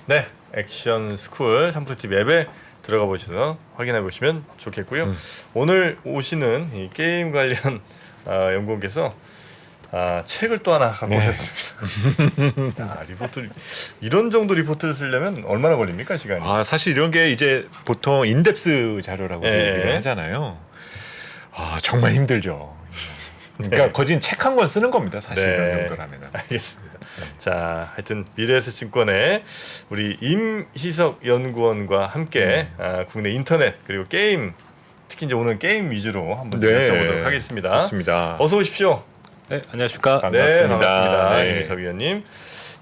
네, 액션 스쿨 3프로팁 앱에 들어가 보셔서 확인해 보시면 좋겠고요. 오늘 오시는 이 게임 관련 연구원께서 책을 또 하나 갖고 오셨습니다. 리포트 이런 정도 리포트를 쓰려면 얼마나 걸립니까, 시간이? 사실 이런 게 이제 보통 인덱스 자료라고 얘기를 하잖아요. 정말 힘들죠. 그러니까 거진 책 한 권 쓰는 겁니다. 사실 이런 정도라면. 알겠습니다. 자, 하여튼 미래에셋증권의 우리 임희석 연구원과 함께 국내 인터넷 그리고 게임, 특히 이제 오늘 게임 위주로 한번 여쭤보도록 하겠습니다. 좋습니다. 어서 오십시오. 네, 안녕하십니까. 반갑습니다. 네, 반갑습니다. 네. 임희석 위원님,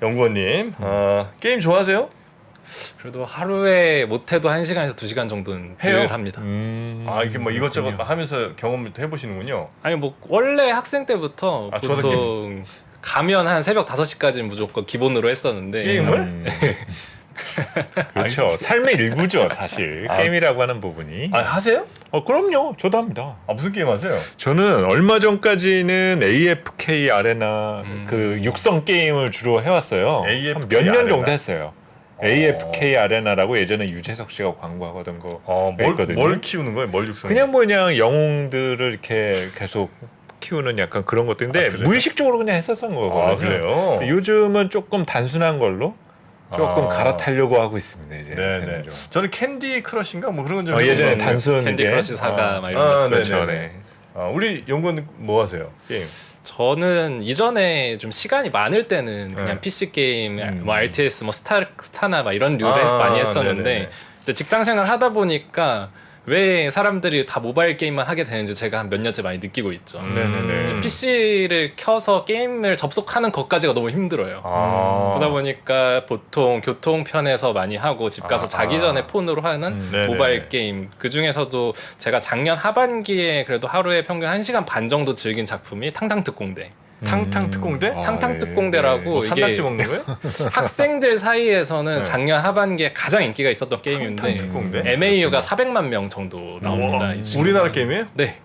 연구원님. 게임 좋아하세요? 그래도 하루에 못해도 1시간에서 2시간 정도는 해요? 늘 합니다. 이렇게 뭐 이것저것 막 하면서 경험도 해보시는군요. 아니 뭐 원래 학생 때부터 저도 보통 가면 한 새벽 5시까지는 무조건 기본으로 했었는데 게임을? 그렇죠. 삶의 일부죠, 사실. 게임이라고 하는 부분이. 하세요? 그럼요. 저도 합니다. 무슨 게임 하세요? 저는 얼마 전까지는 AFK 아레나 그 육성 게임을 주로 해왔어요. AFK 몇 년 정도 아레나? 했어요. AFK 아레나라고 예전에 유재석 씨가 광고하던 거 있거든요. 뭘 키우는 거예요? 뭘 육성? 그냥 영웅들을 이렇게 계속 키우는 약간 그런 것들인데 무의식적으로 그냥 했었던 거거든요. 그래요? 요즘은 조금 단순한 걸로 조금 갈아타려고 하고 있습니다. 이제. 네네. 저는 캔디 크러쉬인가 뭐 그런 건좀 예전에 단순 캔디 크러쉬 사가 막 이런 거. 그렇죠. 네네. 우리 연구원 뭐 하세요? 게임? 저는 이전에 좀 시간이 많을 때는 그냥 PC 게임, 뭐 RTS, 뭐 스타나 막 이런 류를 많이 했었는데 이제 직장 생활 하다 보니까 왜 사람들이 다 모바일 게임만 하게 되는지 제가 한 몇 년째 많이 느끼고 있죠. PC를 켜서 게임을 접속하는 것까지가 너무 힘들어요. 그러다 보니까 보통 교통편에서 많이 하고 집 가서 자기 전에 폰으로 하는 모바일 게임, 그 중에서도 제가 작년 하반기에 그래도 하루에 평균 1시간 반 정도 즐긴 작품이 탕탕특공대. 탕탕특공대? 탕탕특공대라고 뭐 산낙지 먹는 거예요? 학생들 사이에서는 작년 하반기에 가장 인기가 있었던 게임인데 탕탕특공대? MAU가 400만 명 정도 나옵니다. 이 친구가. 우리나라 게임이에요? 네.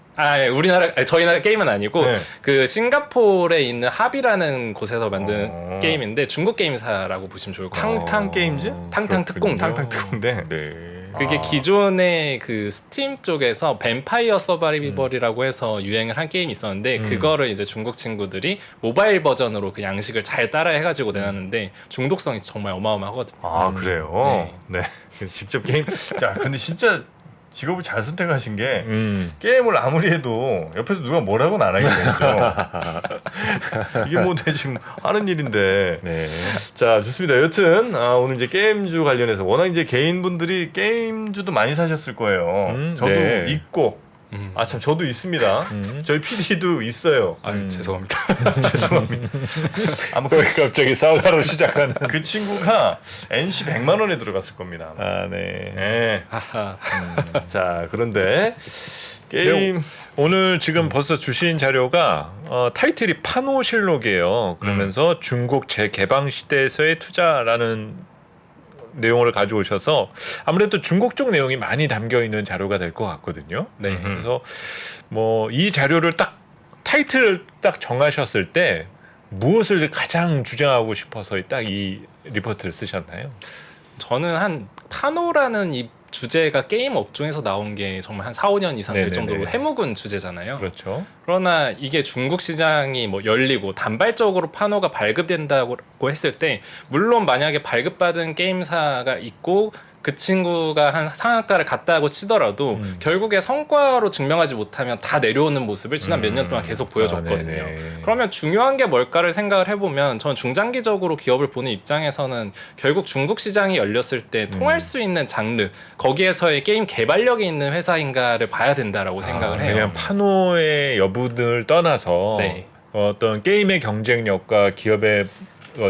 저희 나라 게임은 아니고 그 싱가포르에 있는 합이라는 곳에서 만든 게임인데 중국 게임사라고 보시면 좋을 것 같아요. 탕탕 게임즈? 탕탕특공대. 탕탕특공대. 네. 그게 기존의 그 스팀 쪽에서 뱀파이어 서바이벌이라고 해서 유행을 한 게임이 있었는데 그거를 이제 중국 친구들이 모바일 버전으로 그 양식을 잘 따라 해가지고 내놨는데 중독성이 정말 어마어마하거든요. 그래요? 네. 그래서 직접 게임. 자, 근데 진짜 직업을 잘 선택하신 게 게임을 아무리 해도 옆에서 누가 뭐라고는 안 하게 되죠. 이게 뭐 지금 하는 일인데. 네. 자, 좋습니다. 여튼 오늘 이제 게임주 관련해서 워낙 이제 개인분들이 게임주도 많이 사셨을 거예요. 저도 있고 참 저도 있습니다. 저희 PD도 있어요. 죄송합니다. 죄송합니다. 갑자기 사과로 시작하는 그 친구가 NC 100만 원에 들어갔을 겁니다. 네. 네. 자, 그런데 게임 오늘 지금 벌써 주신 자료가 타이틀이 파노실록이에요. 그러면서 중국 재개방 시대에서의 투자라는 내용을 가져오셔서 아무래도 중국 쪽 내용이 많이 담겨 있는 자료가 될 것 같거든요. 네. 그래서 뭐 이 자료를 타이틀을 딱 정하셨을 때 무엇을 가장 주장하고 싶어서 딱 이 리포트를 쓰셨나요? 저는 한 파노라는 이 주제가 게임 업종에서 나온 게 정말 한 4, 5년 이상 될 정도로 해묵은 주제잖아요. 그렇죠. 그러나 이게 중국 시장이 뭐 열리고 단발적으로 파노가 발급된다고 했을 때 물론 만약에 발급받은 게임사가 있고 그 친구가 한 상한가를 갔다고 치더라도 결국에 성과로 증명하지 못하면 다 내려오는 모습을 지난 몇 년 동안 계속 보여줬거든요. 그러면 중요한 게 뭘까를 생각을 해보면 저는 중장기적으로 기업을 보는 입장에서는 결국 중국 시장이 열렸을 때 통할 수 있는 장르, 거기에서의 게임 개발력이 있는 회사인가를 봐야 된다라고 생각을 해요. 그냥 파노의 여부를 떠나서 어떤 게임의 경쟁력과 기업의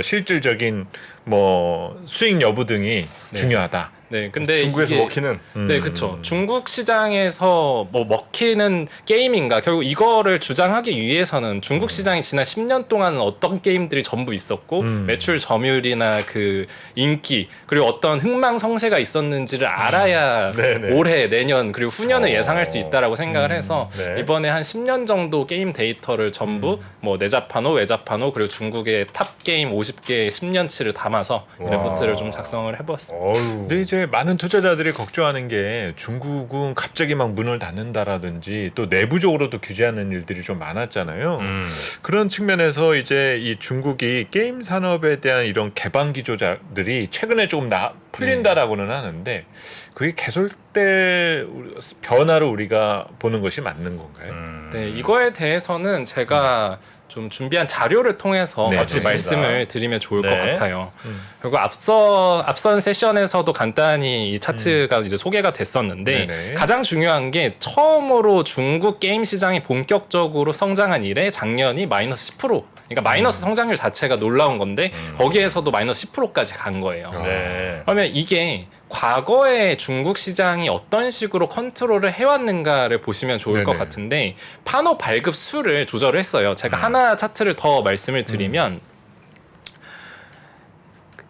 실질적인 뭐 수익 여부 등이 중요하다. 네, 근데 중국에서 이게- 먹히는 네, 그렇죠. 중국 시장에서 뭐 먹히는 게임인가 결국 이거를 주장하기 위해서는 중국 시장이 지난 10년 동안은 어떤 게임들이 전부 있었고 매출 점유율이나 그 인기 그리고 어떤 흥망성쇠가 있었는지를 알아야 네네. 올해, 내년 그리고 후년을 예상할 수 있다라고 생각을 해서 네. 이번에 한 10년 정도 게임 데이터를 전부 뭐 내자판호, 외자판호 그리고 중국의 탑 게임 50개 10년치를 담아서 이 와. 레포트를 좀 작성을 해보았습니다. 어우. 근데 이제 많은 투자자들이 걱정하는 게 중국은 갑자기 막 문을 닫는다라든지 또 내부적으로도 규제하는 일들이 좀 많았잖아요. 그런 측면에서 이제 이 중국이 게임 산업에 대한 이런 개방 기조자들이 최근에 조금 풀린다라고는 하는데 그게 계속될 변화를 우리가 보는 것이 맞는 건가요? 네, 이거에 대해서는 제가 좀 준비한 자료를 통해서 네, 같이 좋습니다. 말씀을 드리면 좋을 것 네. 같아요. 그리고 앞선 세션에서도 간단히 이 차트가 이제 소개가 됐었는데 네네. 가장 중요한 게 처음으로 중국 게임 시장이 본격적으로 성장한 이래 작년이 마이너스 10%. 그러니까 마이너스 성장률 자체가 놀라운 건데 거기에서도 마이너스 10%까지 간 거예요. 네. 그러면 이게 과거에 중국 시장이 어떤 식으로 컨트롤을 해왔는가를 보시면 좋을 것 네네. 같은데 판호 발급 수를 조절을 했어요. 제가 하나 차트를 더 말씀을 드리면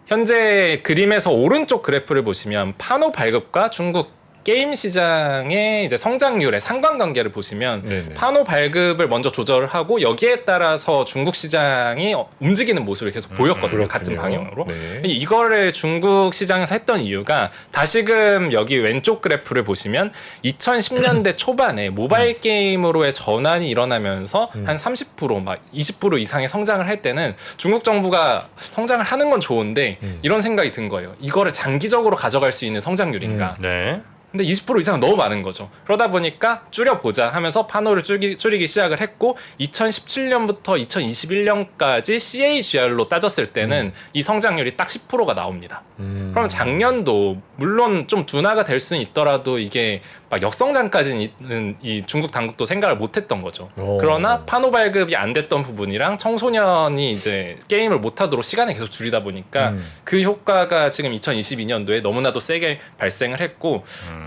현재 그림에서 오른쪽 그래프를 보시면 판호 발급과 중국 게임 시장의 이제 성장률의 상관관계를 보시면 네네. 판호 발급을 먼저 조절을 하고 여기에 따라서 중국 시장이 움직이는 모습을 계속 보였거든요. 같은 방향으로. 네. 이거를 중국 시장에서 했던 이유가 다시금 여기 왼쪽 그래프를 보시면 2010년대 초반에 모바일 게임으로의 전환이 일어나면서 한 30%, 막 20% 이상의 성장을 할 때는 중국 정부가 성장을 하는 건 좋은데 이런 생각이 든 거예요. 이거를 장기적으로 가져갈 수 있는 성장률인가? 네. 근데 20% 이상은 너무 많은 거죠. 그러다 보니까 줄여보자 하면서 판호를 줄이기 시작을 했고 2017년부터 2021년까지 CAGR로 따졌을 때는 이 성장률이 딱 10%가 나옵니다. 그럼 작년도 물론 좀 둔화가 될 수는 있더라도 이게 막 역성장까지는 있는 이 중국 당국도 생각을 못했던 거죠. 오. 그러나 판호 발급이 안 됐던 부분이랑 청소년이 이제 게임을 못하도록 시간을 계속 줄이다 보니까 그 효과가 지금 2022년도에 너무나도 세게 발생을 했고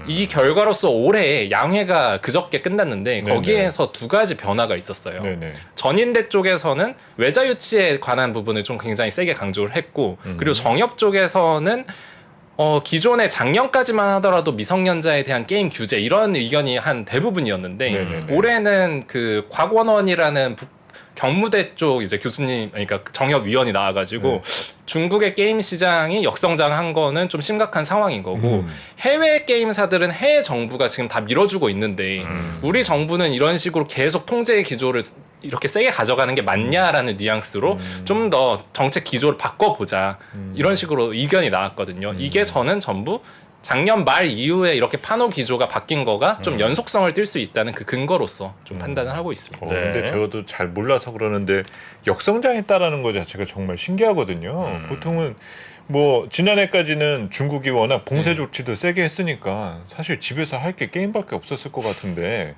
이 결과로서 올해 양회가 그저께 끝났는데 네네. 거기에서 두 가지 변화가 있었어요. 네네. 전인대 쪽에서는 외자 유치에 관한 부분을 좀 굉장히 세게 강조를 했고 그리고 정엽 쪽에서는 기존에 작년까지만 하더라도 미성년자에 대한 게임 규제 이런 의견이 한 대부분이었는데 네네네. 올해는 그 곽원원이라는 경무대 쪽 이제 교수님 그러니까 정협 위원이 나와가지고 중국의 게임 시장이 역성장한 거는 좀 심각한 상황인 거고 해외 게임사들은 해외 정부가 지금 다 밀어주고 있는데 우리 정부는 이런 식으로 계속 통제의 기조를 이렇게 세게 가져가는 게 맞냐라는 뉘앙스로 좀 더 정책 기조를 바꿔보자 이런 식으로 의견이 나왔거든요. 이게 저는 전부 작년 말 이후에 이렇게 판호 기조가 바뀐 거가 좀 연속성을 띌 수 있다는 그 근거로서 좀 판단을 하고 있습니다. 네. 근데 저도 잘 몰라서 그러는데 역성장했다라는 것 자체가 정말 신기하거든요. 보통은 뭐 지난해까지는 중국이 워낙 봉쇄 조치도 세게 했으니까 사실 집에서 할 게 게임밖에 없었을 것 같은데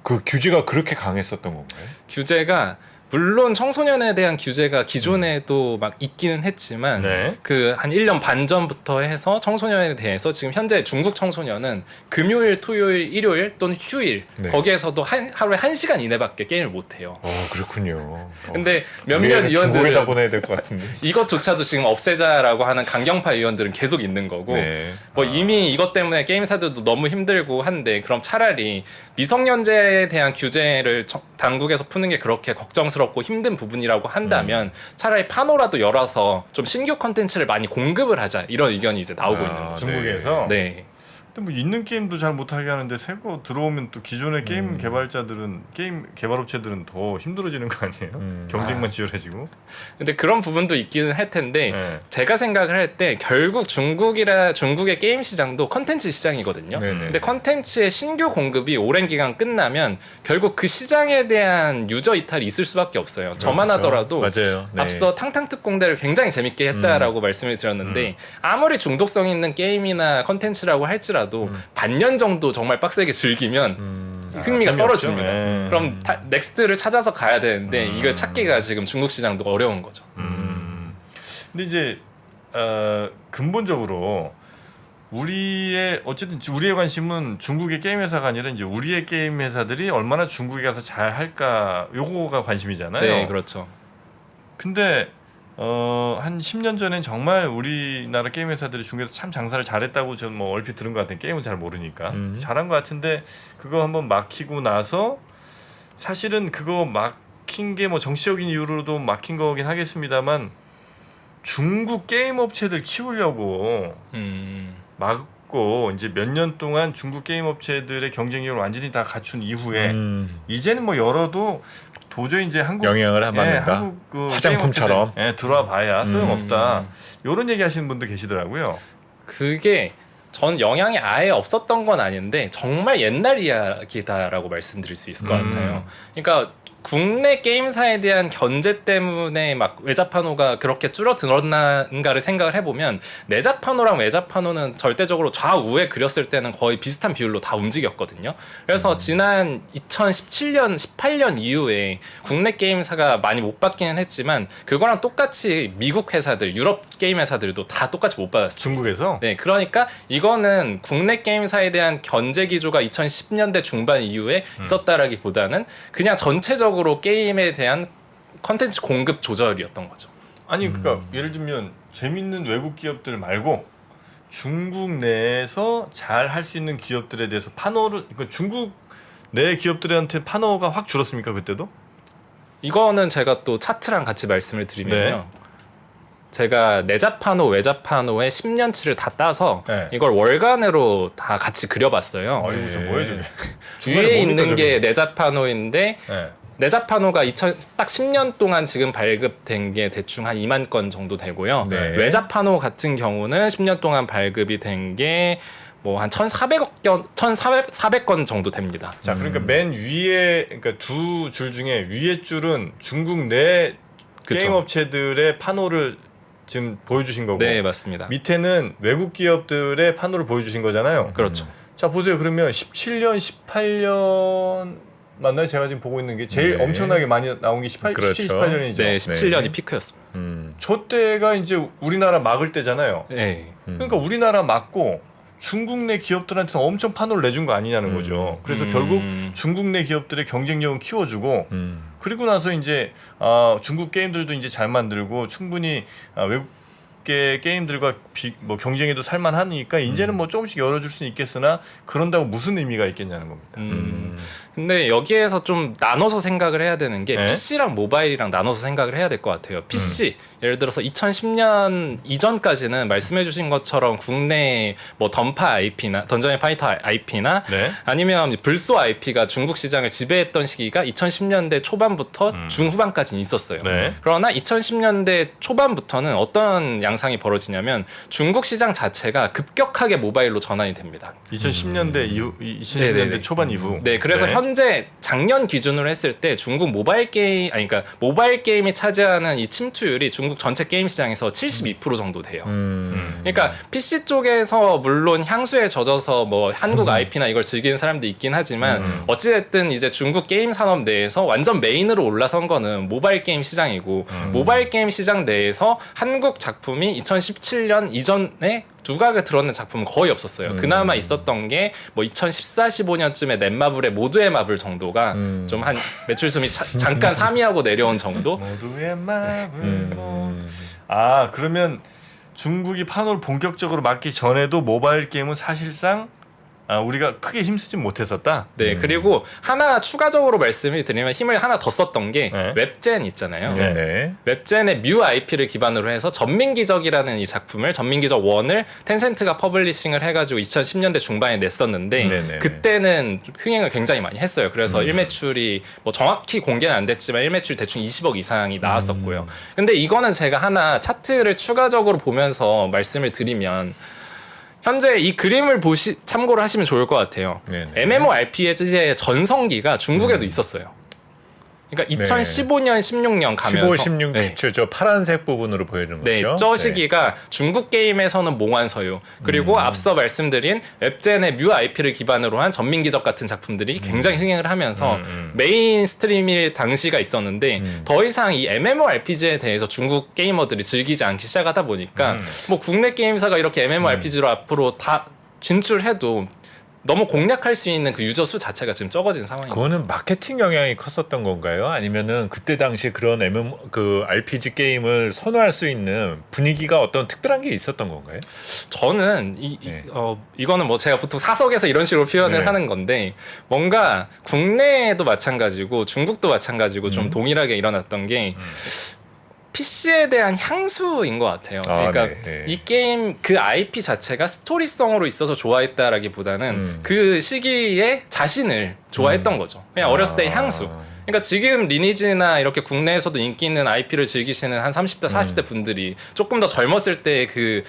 그 규제가 그렇게 강했었던 건가요? 규제가 물론 청소년에 대한 규제가 기존에도 막 있기는 했지만 네. 그 한 1년 반 전부터 해서 청소년에 대해서 지금 현재 중국 청소년은 금요일, 토요일, 일요일 또는 휴일 네. 거기에서도 하루에 1시간 이내밖에 게임을 못 해요. 그렇군요. 근데 몇몇 우리 애를 중국에다 의원들은 보내야 될 것 같은데. 이것조차도 지금 없애자라고 하는 강경파 의원들은 계속 있는 거고 네. 뭐 이미 이것 때문에 게임사들도 너무 힘들고 한데 그럼 차라리 미성년자에 대한 규제를 당국에서 푸는 게 그렇게 걱정스럽고 힘든 부분이라고 한다면 차라리 판호라도 열어서 좀 신규 컨텐츠를 많이 공급을 하자 이런 의견이 이제 나오고 있는 거죠. 중국에서. 네. 근데 뭐 있는 게임도 잘 못하게 하는데 새거 들어오면 또 기존의 게임 개발자들은 게임 개발업체들은 더 힘들어지는 거 아니에요? 경쟁만 치열해지고. 근데 그런 부분도 있기는 할 텐데 네. 제가 생각을 할 때 결국 중국의 게임 시장도 컨텐츠 시장이거든요. 네네. 근데 컨텐츠의 신규 공급이 오랜 기간 끝나면 결국 그 시장에 대한 유저 이탈이 있을 수밖에 없어요. 저만 하더라도 맞아요. 네. 앞서 탕탕특공대를 굉장히 재밌게 했다라고 말씀을 드렸는데 아무리 중독성 있는 게임이나 컨텐츠라고 할지라도 반년 정도 정말 빡세게 즐기면 흥미가 재미없죠. 떨어집니다. 네. 그럼 넥스트를 찾아서 가야 되는데 이걸 찾기가 지금 중국 시장도 어려운 거죠. 근데 이제 근본적으로 우리의 어쨌든 우리의 관심은 중국의 게임 회사가 아니라 이제 우리의 게임 회사들이 얼마나 중국에 가서 잘 할까 요거가 관심이잖아요. 네, 그렇죠. 근데 한 10년 전엔 정말 우리나라 게임 회사들이 중국에서 참 장사를 잘했다고 저는 뭐 얼핏 들은 것 같은 게임은 잘 모르니까 잘한 것 같은데 그거 한번 막히고 나서 사실은 그거 막힌 게 뭐 정치적인 이유로도 막힌 거긴 하겠습니다만 중국 게임 업체들 키우려고 막고 이제 몇 년 동안 중국 게임 업체들의 경쟁력을 완전히 다 갖춘 이후에 이제는 뭐 열어도 도저히 이제 한국 영향을 안 받는다. 한국 그 화장품처럼. 게임 업체들, 들어와 봐야 소용없다. 이런 얘기 하시는 분도 계시더라고요. 그게 전 영향이 아예 없었던 건 아닌데 정말 옛날 이야기다라고 말씀드릴 수 있을 것 같아요. 그러니까 국내 게임사에 대한 견제 때문에 막 외자판호가 그렇게 줄어들었는가를 생각을 해보면 내자판호랑 외자판호는 절대적으로 좌우에 그렸을 때는 거의 비슷한 비율로 다 움직였거든요. 그래서 지난 2017년, 18년 이후에 국내 게임사가 많이 못 받기는 했지만 그거랑 똑같이 미국 회사들, 유럽 게임 회사들도 다 똑같이 못 받았어요. 중국에서? 네, 그러니까 이거는 국내 게임사에 대한 견제 기조가 2010년대 중반 이후에 있었다라기보다는 그냥 전체적으로 게임에 대한 컨텐츠 공급 조절이었던 거죠. 아니 그러니까 예를 들면 재밌는 외국 기업들 말고 중국 내에서 잘 할 수 있는 기업들에 대해서 판호를 그러니까 중국 내 기업들한테 판호가 확 줄었습니까 그때도? 이거는 제가 또 차트랑 같이 말씀을 드리면요. 네. 제가 내자판호, 외자판호의 10년치를 다 따서 네. 이걸 월간으로 다 같이 그려봤어요. 아이고 저 뭐예요 저게? 중간에 위에 뭡니까, 있는 게 저게? 내자판호인데 네. 내자판호가 딱 10년 동안 지금 발급된 게 대충 한 2만 건 정도 되고요. 네. 외자판호 같은 경우는 10년 동안 발급이 된 게 뭐 한 1,400건 정도 됩니다. 자 그러니까 맨 위에 그러니까 두 줄 중에 위에 줄은 중국 내 그쵸. 게임 업체들의 판호를 지금 보여주신 거고 네, 맞습니다. 밑에는 외국 기업들의 판호를 보여주신 거잖아요. 그렇죠. 자 보세요. 그러면 17년, 18년 맞나요? 제가 지금 보고 있는 게 제일 네. 엄청나게 많이 나온 게 17, 그렇죠. 18년이죠. 네, 17년이 네. 피크였습니다. 저 때가 이제 우리나라 막을 때잖아요. 네. 그러니까 우리나라 막고 중국 내 기업들한테는 엄청 판호를 내준 거 아니냐는 거죠. 그래서 결국 중국 내 기업들의 경쟁력은 키워주고 그리고 나서 이제 중국 게임들도 이제 잘 만들고 충분히 외국 게임들과 뭐 경쟁에도 살만하니까 이제는 뭐 조금씩 열어줄 수는 있겠으나 그런다고 무슨 의미가 있겠냐는 겁니다. 근데 여기에서 좀 나눠서 생각을 해야 되는 게 네? PC랑 모바일이랑 나눠서 생각을 해야 될 것 같아요. PC 예를 들어서 2010년 이전까지는 말씀해주신 것처럼 국내 뭐 던파 IP나 던전의 파이터 IP나 네. 아니면 불소 IP가 중국 시장을 지배했던 시기가 2010년대 초반부터 중후반까지는 있었어요. 네. 그러나 2010년대 초반부터는 어떤 양상이 벌어지냐면 중국 시장 자체가 급격하게 모바일로 전환이 됩니다. 2010년대 이후, 2010년대 네네네. 초반 이후. 네, 그래서 현재 작년 기준으로 했을 때 중국 모바일 게임, 그러니까 모바일 게임이 차지하는 이 침투율이 중국 전체 게임 시장에서 72% 정도 돼요. 그러니까 PC 쪽에서 물론 향수에 젖어서 뭐 한국 IP나 이걸 즐기는 사람도 있긴 하지만 어찌됐든 이제 중국 게임 산업 내에서 완전 메인으로 올라선 거는 모바일 게임 시장이고 모바일 게임 시장 내에서 한국 작품이 2017년 이전에 두각을 드러낸 작품은 거의 없었어요. 그나마 있었던 게 뭐 2014, 15년쯤에 넷마블의 모두의 마블 정도가 좀 한 매출 수이 잠깐 3위하고 내려온 정도? 모두의 마블 그러면 중국이 판호를 본격적으로 막기 전에도 모바일 게임은 사실상 우리가 크게 힘쓰진 못했었다. 네, 그리고 하나 추가적으로 말씀을 드리면 힘을 하나 더 썼던 게 네. 웹젠 있잖아요. 네. 웹젠의 뮤 IP를 기반으로 해서 전민기적이라는 이 작품을 전민기적 1을 텐센트가 퍼블리싱을 해가지고 2010년대 중반에 냈었는데 네네. 그때는 흥행을 굉장히 많이 했어요. 그래서 일매출이 뭐 정확히 공개는 안 됐지만 일매출 대충 20억 이상이 나왔었고요. 근데 이거는 제가 하나 차트를 추가적으로 보면서 말씀을 드리면 현재 이 그림을 참고를 하시면 좋을 것 같아요. 네네. MMORPG의 전성기가 중국에도 있었어요. 그러니까 2015년, 16년 가면서 15, 16, 네. 17 저 파란색 부분으로 보이는 네, 거죠. 저 시기가 중국 게임에서는 몽환 서유 그리고 앞서 말씀드린 웹젠의 뮤 IP를 기반으로 한 전민기적 같은 작품들이 굉장히 흥행을 하면서 메인 스트림일 당시가 있었는데 더 이상 이 MMORPG에 대해서 중국 게이머들이 즐기지 않기 시작하다 보니까 뭐 국내 게임사가 이렇게 MMORPG로 앞으로 다 진출해도 너무 공략할 수 있는 그 유저 수 자체가 지금 적어진 상황입니다. 그거는 마케팅 영향이 컸었던 건가요? 아니면은 그때 당시 그런 그 RPG 게임을 선호할 수 있는 분위기가 어떤 특별한 게 있었던 건가요? 저는 이거는 뭐 제가 보통 사석에서 이런 식으로 표현을 네. 하는 건데 뭔가 국내에도 마찬가지고 중국도 마찬가지고 좀 동일하게 일어났던 게 PC에 대한 향수인 것 같아요. 그러니까 네. 이 게임 그 IP 자체가 스토리성으로 있어서 좋아했다라기보다는 그 시기에 자신을 좋아했던 거죠. 그냥 어렸을 때의 향수. 그러니까 지금 리니지나 이렇게 국내에서도 인기 있는 IP를 즐기시는 한 30대, 40대 분들이 조금 더 젊었을 때의 그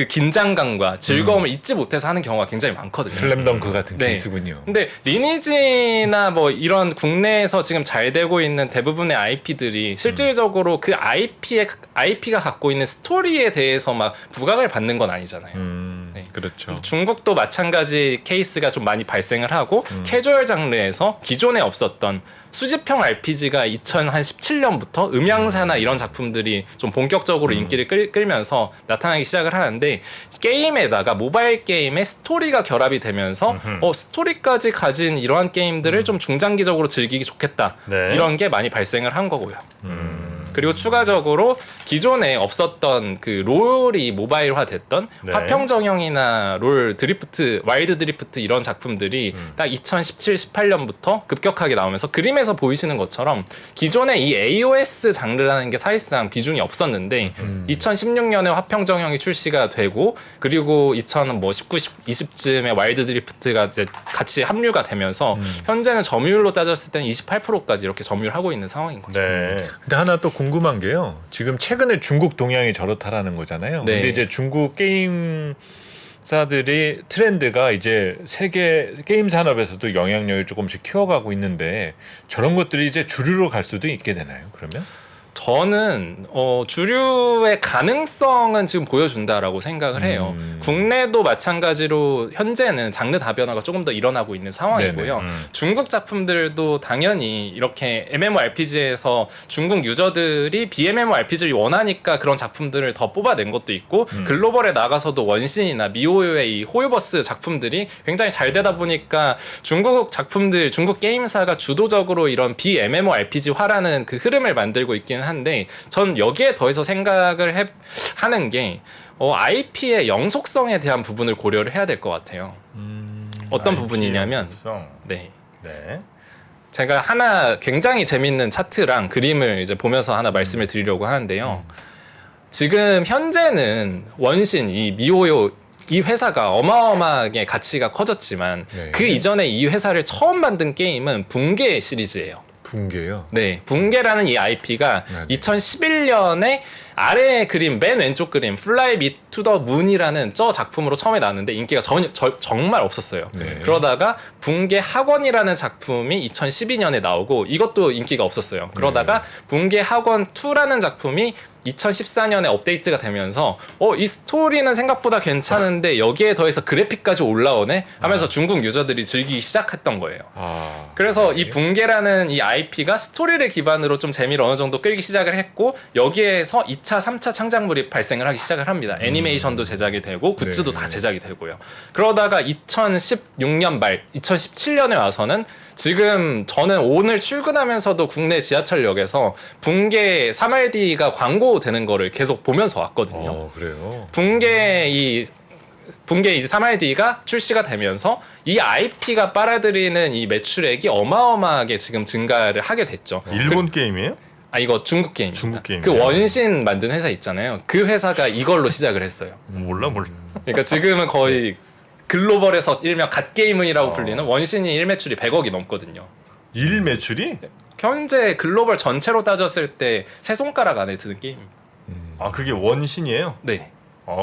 긴장감과 즐거움을 잊지 못해서 하는 경우가 굉장히 많거든요. 슬램덩크 같은 네. 케이스군요. 근데 리니지나 뭐 이런 국내에서 지금 잘 되고 있는 대부분의 IP들이 실질적으로 그 IP가 갖고 있는 스토리에 대해서 막 부각을 받는 건 아니잖아요. 네. 그렇죠. 중국도 마찬가지 케이스가 좀 많이 발생을 하고 캐주얼 장르에서 기존에 없었던 수집형 RPG가 2017년부터 음향사나 이런 작품들이 좀 본격적으로 인기를 끌면서 나타나기 시작을 하는데 게임에다가 모바일 게임의 스토리가 결합이 되면서 스토리까지 가진 이러한 게임들을 좀 중장기적으로 즐기기 좋겠다. 네. 이런 게 많이 발생을 한 거고요. 그리고 추가적으로 기존에 없었던 그 롤이 모바일화 됐던 네. 화평정영이나 롤 드리프트, 와일드 드리프트 이런 작품들이 딱 2017, 18년부터 급격하게 나오면서 그림에서 보이시는 것처럼 기존에 이 AOS 장르라는 게 사실상 비중이 없었는데 2016년에 화평정영이 출시가 되고 그리고 2019, 20쯤에 와일드 드리프트가 이제 같이 합류가 되면서 현재는 점유율로 따졌을 때는 28%까지 이렇게 점유하고 있는 상황인 거죠. 네. 근데 하나 또 궁금한 게요. 지금 최근에 중국 동향이 저렇다라는 거잖아요. 네. 근데 이제 중국 게임사들이 트렌드가 이제 세계 게임 산업에서도 영향력을 조금씩 키워가고 있는데 저런 것들이 이제 주류로 갈 수도 있게 되나요? 그러면? 저는 주류의 가능성은 지금 보여준다라고 생각을 해요. 국내도 마찬가지로 현재는 장르 다변화가 조금 더 일어나고 있는 상황이고요. 중국 작품들도 당연히 이렇게 MMORPG에서 중국 유저들이 BMMORPG를 원하니까 그런 작품들을 더 뽑아낸 것도 있고 글로벌에 나가서도 원신이나 미호요의 이 호요버스 작품들이 굉장히 잘 되다 보니까 중국 작품들, 중국 게임사가 주도적으로 이런 BMMORPG화라는 그 흐름을 만들고 있기는 한데 전 여기에 더해서 생각을 하는 게 IP의 영속성에 대한 부분을 고려를 해야 될 것 같아요. 어떤 부분이냐면 영속성. 네. 네. 제가 하나 굉장히 재밌는 차트랑 그림을 이제 보면서 하나 말씀을 드리려고 하는데요. 지금 현재는 원신 이 미호요 이 회사가 어마어마하게 가치가 커졌지만 네. 그 이전에 이 회사를 처음 만든 게임은 붕괴 시리즈예요. 붕괴요. 네, 붕괴라는 이 IP가 네. 2011년에 아래 그림, 맨 왼쪽 그림, Fly Me to the Moon이라는 저 작품으로 처음에 나왔는데 인기가 정말 없었어요. 네. 그러다가 붕괴 학원이라는 작품이 2012년에 나오고 이것도 인기가 없었어요. 그러다가 붕괴 학원 2라는 작품이 2014년에 업데이트가 되면서 이 스토리는 생각보다 괜찮은데 여기에 더해서 그래픽까지 올라오네 하면서 중국 유저들이 즐기기 시작했던 거예요. 그래서 이 붕괴라는 이 IP가 스토리를 기반으로 좀 재미를 어느 정도 끌기 시작을 했고 여기에서 2차, 3차 창작물이 발생을 하기 시작을 합니다. 애니메이션도 제작이 되고 굿즈도 네. 다 제작이 되고요. 그러다가 2016년 말, 2017년에 와서는 지금 저는 오늘 출근하면서도 국내 지하철역에서 붕괴 3RD가 광고되는 거를 계속 보면서 왔거든요. 그래요. 붕괴 이제 3RD가 출시가 되면서 이 IP가 빨아들이는 이 매출액이 어마어마하게 지금 증가를 하게 됐죠. 일본 게임이에요? 이거 중국 게임입니다. 중국 게임이에요? 그 원신 만든 회사 있잖아요. 그 회사가 이걸로 시작을 했어요. 몰라. 그러니까 지금은 거의 글로벌에서 일명 갓게임이라고 불리는 원신이 일매출이 100억이 넘거든요. 일 매출이? 현재 글로벌 전체로 따졌을 때 세 손가락 안에 드는 게임입니다. 아 그게 원신이에요? 네.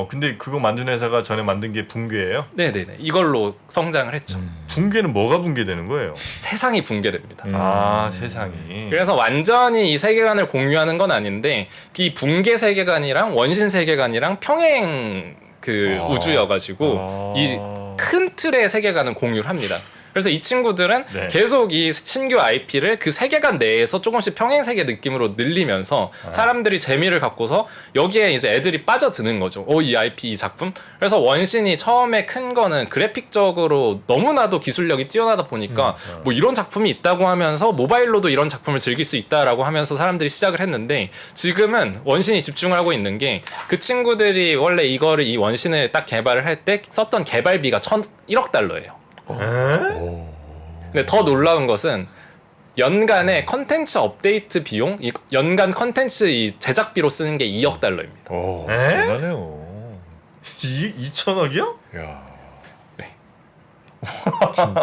근데 그거 만든 회사가 전에 만든 게 붕괴예요? 네네네. 이걸로 성장을 했죠. 붕괴는 뭐가 붕괴되는 거예요? 세상이 붕괴됩니다. 세상이. 그래서 완전히 이 세계관을 공유하는 건 아닌데 이 붕괴 세계관이랑 원신 세계관이랑 평행 그 우주여가지고 이 큰 틀의 세계관은 공유를 합니다. 그래서 이 친구들은 네. 계속 이 신규 IP를 그 세계관 내에서 조금씩 평행세계 느낌으로 늘리면서 사람들이 재미를 갖고서 여기에 이제 애들이 빠져드는 거죠. 이 IP, 이 작품. 그래서 원신이 처음에 큰 거는 그래픽적으로 너무나도 기술력이 뛰어나다 보니까 뭐 이런 작품이 있다고 하면서 모바일로도 이런 작품을 즐길 수 있다라고 하면서 사람들이 시작을 했는데 지금은 원신이 집중을 하고 있는 게 그 친구들이 원래 이거를 이 원신을 딱 개발을 할 때 썼던 개발비가 1억 달러예요. 근데 더 놀라운 것은 연간의 컨텐츠 업데이트 비용, 이 연간 컨텐츠 이 제작비로 쓰는 게 2억 달러입니다. 장난해요. 2천억이요? 야. 네.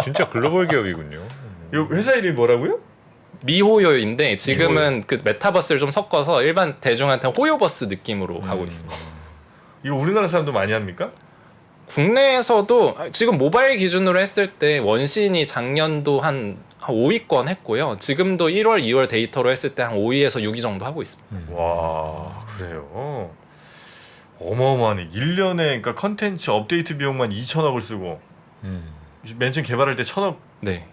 진짜 글로벌 기업이군요. 이 회사 이름이 뭐라고요? 미호요인데 지금은 그 메타버스를 좀 섞어서 일반 대중한테 호요버스 느낌으로 가고 있습니다. 이거 우리나라 사람도 많이 합니까? 국내에서도 지금 모바일 기준으로 했을 때 원신이 작년도 한 5위권 했고요. 지금도 1월, 2월 데이터로 했을 때 한 5위에서 6위 정도 하고 있습니다. 와, 그래요. 어마어마하네. 1년에 그러니까 컨텐츠 업데이트 비용만 2천억을 쓰고 맨 처음 개발할 때 1천억 네.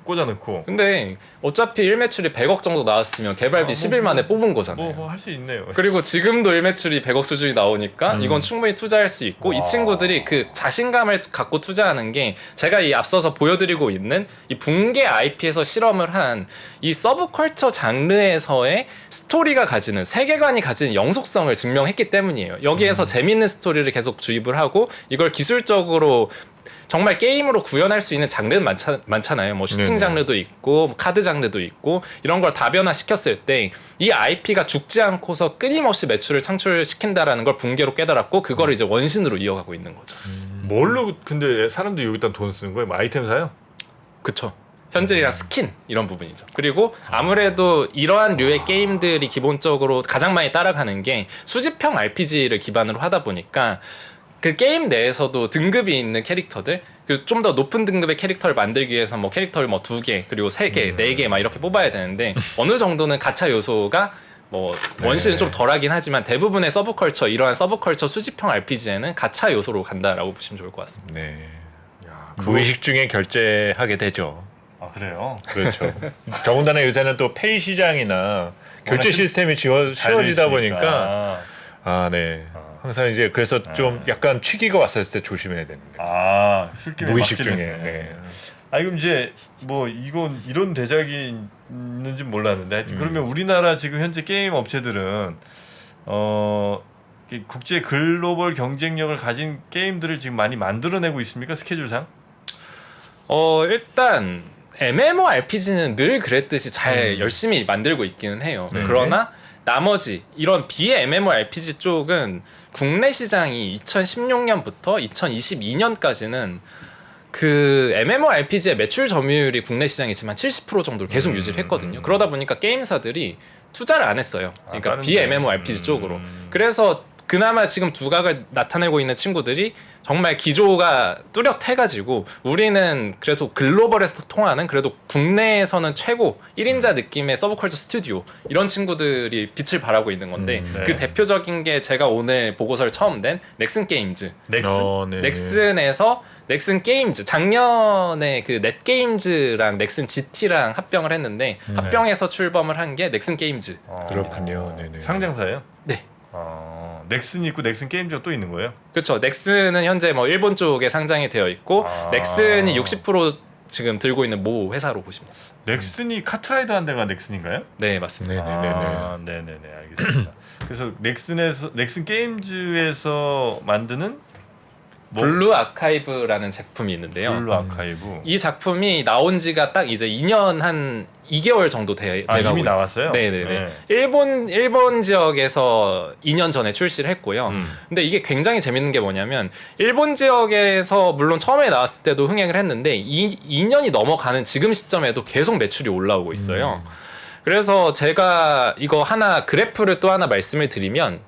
꽂아넣고 근데 어차피 1매출이 100억 정도 나왔으면 개발비 10일 만에 뽑은 거잖아요. 뭐 할 수 있네요. 그리고 지금도 1매출이 100억 수준이 나오니까 이건 충분히 투자할 수 있고 이 친구들이 그 자신감을 갖고 투자하는 게 제가 이 앞서서 보여드리고 있는 이 붕괴 IP에서 실험을 한 이 서브컬처 장르에서의 스토리가 가지는 세계관이 가지는 영속성을 증명했기 때문이에요. 여기에서 재밌는 스토리를 계속 주입을 하고 이걸 기술적으로 정말 게임으로 구현할 수 있는 장르는 많잖아요. 뭐 슈팅 네네. 장르도 있고 뭐 카드 장르도 있고 이런 걸 다변화시켰을 때 이 IP가 죽지 않고서 끊임없이 매출을 창출시킨다라는 걸 붕괴로 깨달았고 그거를 이제 원신으로 이어가고 있는 거죠. 뭘로 근데 사람들이 여기다 돈 쓰는 거예요? 뭐 아이템 사요? 그쵸. 현질이랑 스킨 이런 부분이죠. 그리고 아무래도 이러한 류의 게임들이 기본적으로 가장 많이 따라가는 게 수집형 RPG를 기반으로 하다 보니까 그 게임 내에서도 등급이 있는 캐릭터들 좀 더 높은 등급의 캐릭터를 만들기 위해서 뭐 캐릭터를 뭐 2개 그리고 3개, 4개 막 이렇게 뽑아야 되는데 어느 정도는 가챠 요소가 뭐 원신은 좀 덜하긴 하지만 대부분의 서브컬처 이러한 서브컬처 수집형 RPG에는 가챠 요소로 간다라고 보시면 좋을 것 같습니다. 네. 야, 무의식 중에 결제하게 되죠. 그래요? 그렇죠. 더군다나 요새는 또 페이 시장이나 결제 워낙 시스템이 잘 쉬워지다 돼 보니까 네. 항상 이제 그래서 좀 약간 취기가 왔을 때 조심해야 됩니다. 술김에 무의식 막 중에. 찔리네. 네. 그럼 이제 뭐 이건 이런 대작이 있는지 몰랐는데 하여튼 그러면 우리나라 지금 현재 게임 업체들은 국제 글로벌 경쟁력을 가진 게임들을 지금 많이 만들어내고 있습니까? 스케줄상? 일단 MMORPG는 늘 그랬듯이 잘 열심히 만들고 있기는 해요. 네. 그러나 나머지 이런 BMMORPG 쪽은 국내 시장이 2016년부터 2022년까지는 그 MMORPG의 매출 점유율이 국내 시장이지만 70% 정도를 계속 유지를 했거든요. 그러다 보니까 게임사들이 투자를 안 했어요. 그러니까 다른 BMMORPG 쪽으로. 그래서 그나마 지금 두각을 나타내고 있는 친구들이 정말 기조가 뚜렷해가지고 우리는 그래도 글로벌에서 통하는 그래도 국내에서는 최고 1인자 느낌의 서브컬처 스튜디오 이런 친구들이 빛을 발하고 있는 건데 네. 그 대표적인 게 제가 오늘 보고서를 처음 낸 넥슨 게임즈. 넥슨? 네. 넥슨에서 넥슨 게임즈 작년에 그 넷게임즈랑 넥슨 GT랑 합병을 했는데 합병해서 출범을 한 게 넥슨 게임즈. 그렇군요. 네네. 상장사예요? 네. 넥슨이 있고 넥슨 게임즈가 또 있는 거예요? 그렇죠. 넥슨은 현재 뭐 일본 쪽에 상장이 되어 있고 넥슨이 60% 지금 들고 있는 모 회사로 보시면 됩니다. 넥슨이 카트라이더 한 데가 넥슨인가요? 네, 맞습니다. 네네네 알겠습니다. 그래서 넥슨 게임즈에서 만드는 블루 아카이브라는 작품이 있는데요. 블루 아카이브. 이 작품이 나온 지가 딱 이제 2년 한 2개월 정도 돼가고 이미 나왔어요? 네네네. 네. 일본 지역에서 2년 전에 출시를 했고요. 근데 이게 굉장히 재밌는 게 뭐냐면 일본 지역에서 물론 처음에 나왔을 때도 흥행을 했는데 2년이 넘어가는 지금 시점에도 계속 매출이 올라오고 있어요. 그래서 제가 이거 하나 그래프를 또 하나 말씀을 드리면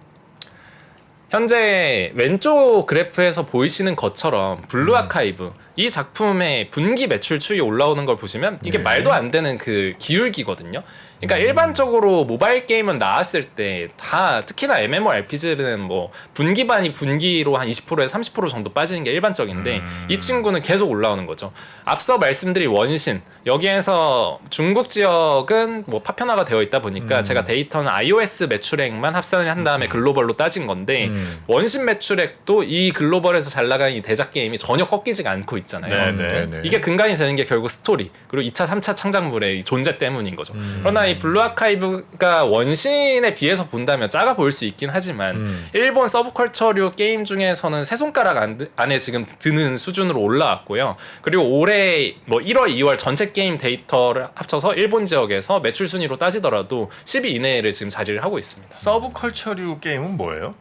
현재 왼쪽 그래프에서 보이시는 것처럼 블루 아카이브 이 작품의 분기 매출 추이 올라오는 걸 보시면 이게 네. 말도 안 되는 그 기울기거든요. 그러니까 일반적으로 모바일 게임은 나왔을 때 다 특히나 MMORPG는 뭐 분기반이 분기로 한 20%에서 30% 정도 빠지는 게 일반적인데 이 친구는 계속 올라오는 거죠. 앞서 말씀드린 원신 여기에서 중국 지역은 뭐 파편화가 되어 있다 보니까 제가 데이터는 iOS 매출액만 합산을 한 다음에 글로벌로 따진 건데 원신 매출액도 이 글로벌에서 잘 나가는 이 대작 게임이 전혀 꺾이지가 않고 있잖아요. 네네. 이게 근간이 되는 게 결국 스토리 그리고 2차, 3차 창작물의 이 존재 때문인 거죠. 그러나 이 블루 아카이브가 원신에 비해서 본다면 작아 보일 수 있긴 하지만 일본 서브컬처류 게임 중에서는 세 손가락 안에 지금 드는 수준으로 올라왔고요. 그리고 올해 뭐 1월, 2월 전체 게임 데이터를 합쳐서 일본 지역에서 매출 순위로 따지더라도 10위 이내를 지금 자리를 하고 있습니다. 서브컬처류 게임은 뭐예요?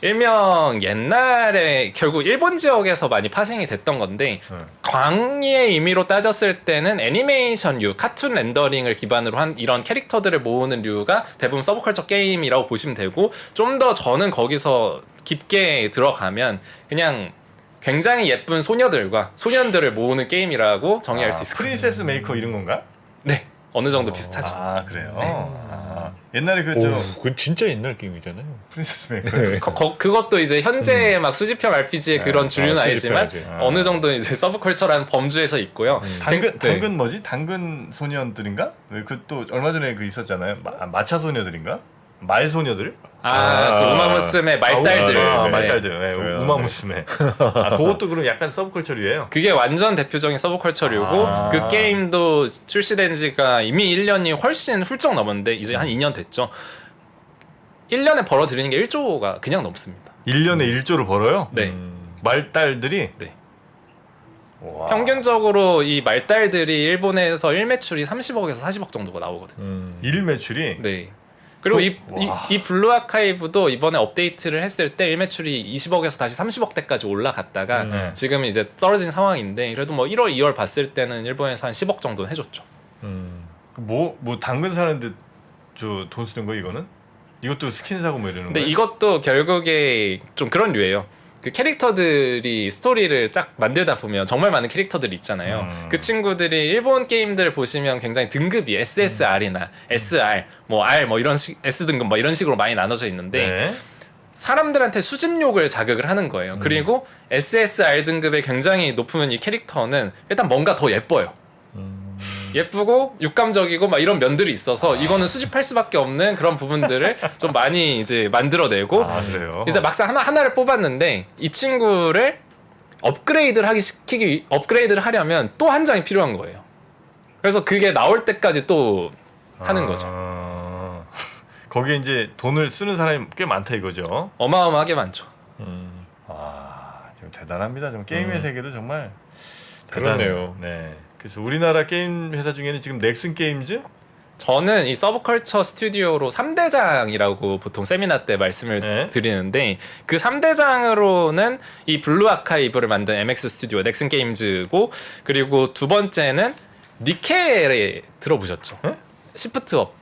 일명 옛날에 결국 일본 지역에서 많이 파생이 됐던 건데 광의의 의미로 따졌을 때는 애니메이션류, 카툰 렌더링을 기반으로 한 이런 캐릭터들을 모으는 류가 대부분 서브컬처 게임이라고 보시면 되고 좀 더 저는 거기서 깊게 들어가면 그냥 굉장히 예쁜 소녀들과 소년들을 모으는 게임이라고 정의할 수 있을 것 같아요. 프린세스 메이커 이런 건가? 네, 어느 정도 비슷하죠. 아 그래요. 아, 옛날에 그저 그건 진짜 옛날 게임이잖아요. 프린세스 메이커. 그것도 이제 현재 막 수집형 RPG의 그런 주류는 아니지만 수집형이지. 어느 정도 이제 서브컬처라는 범주에서 있고요. 네. 당근 뭐지? 당근 소년들인가? 그 또 얼마 전에 그 있었잖아요. 마차 소녀들인가? 말 소녀들? 그 우마무스메 말달들. 아, 네. 말달들. 네, 네. 우마무스메. 아, 그것도 그럼 약간 서브컬처류예요. 그게 완전 대표적인 서브컬처류고 아. 그 게임도 출시된 지가 이미 1년이 훨씬 훌쩍 넘었는데 이제 한 2년 됐죠. 1년에 벌어들이는 게 1조가 그냥 넘습니다. 1년에 1조를 벌어요? 네. 말달들이? 네. 와. 평균적으로 이 말달들이 일본에서 1매출이 30억에서 40억 정도가 나오거든요. 일 매출이? 네. 그리고 와. 이 블루 아카이브도 이번에 업데이트를 했을 때 1매출이 20억에서 다시 30억대까지 올라갔다가 지금 이제 떨어진 상황인데 그래도 뭐 1월, 2월 봤을 때는 일본에서 한 10억 정도는 해줬죠. 뭐 당근 사는데 저 돈 쓰는 거 이거는? 이것도 스킨 사고 뭐 이러는 근데 거예요? 이것도 결국에 좀 그런 류예요. 그 캐릭터들이 스토리를 딱 만들다 보면 정말 많은 캐릭터들이 있잖아요. 그 친구들이 일본 게임들을 보시면 굉장히 등급이 SSR이나 SR, 뭐 R, 뭐 이런 식, S 등급 뭐 이런 식으로 많이 나눠져 있는데 네. 사람들한테 수집욕을 자극을 하는 거예요. 그리고 SSR 등급의 굉장히 높으면 이 캐릭터는 일단 뭔가 더 예뻐요. 예쁘고 육감적이고 막 이런 면들이 있어서 이거는 수집할 수밖에 없는 그런 부분들을 좀 많이 이제 만들어내고 아 그래요? 이제 막상 하나를 뽑았는데 이 친구를 업그레이드를 하려면 또 한 장이 필요한 거예요. 그래서 그게 나올 때까지 또 하는 거죠. 거기에 이제 돈을 쓰는 사람이 꽤 많다 이거죠. 어마어마하게 많죠. 좀 대단합니다. 좀 게임의 세계도 정말 그렇네요. 대단해요. 네. 그래서 우리나라 게임 회사 중에는 지금 넥슨 게임즈, 저는 이 서브컬처 스튜디오로 3대장이라고 보통 세미나 때 말씀을 네. 드리는데 그 3대장으로는 이 블루 아카이브를 만든 MX 스튜디오 넥슨 게임즈고 그리고 두 번째는 니케를 들어보셨죠? 네? 시프트업.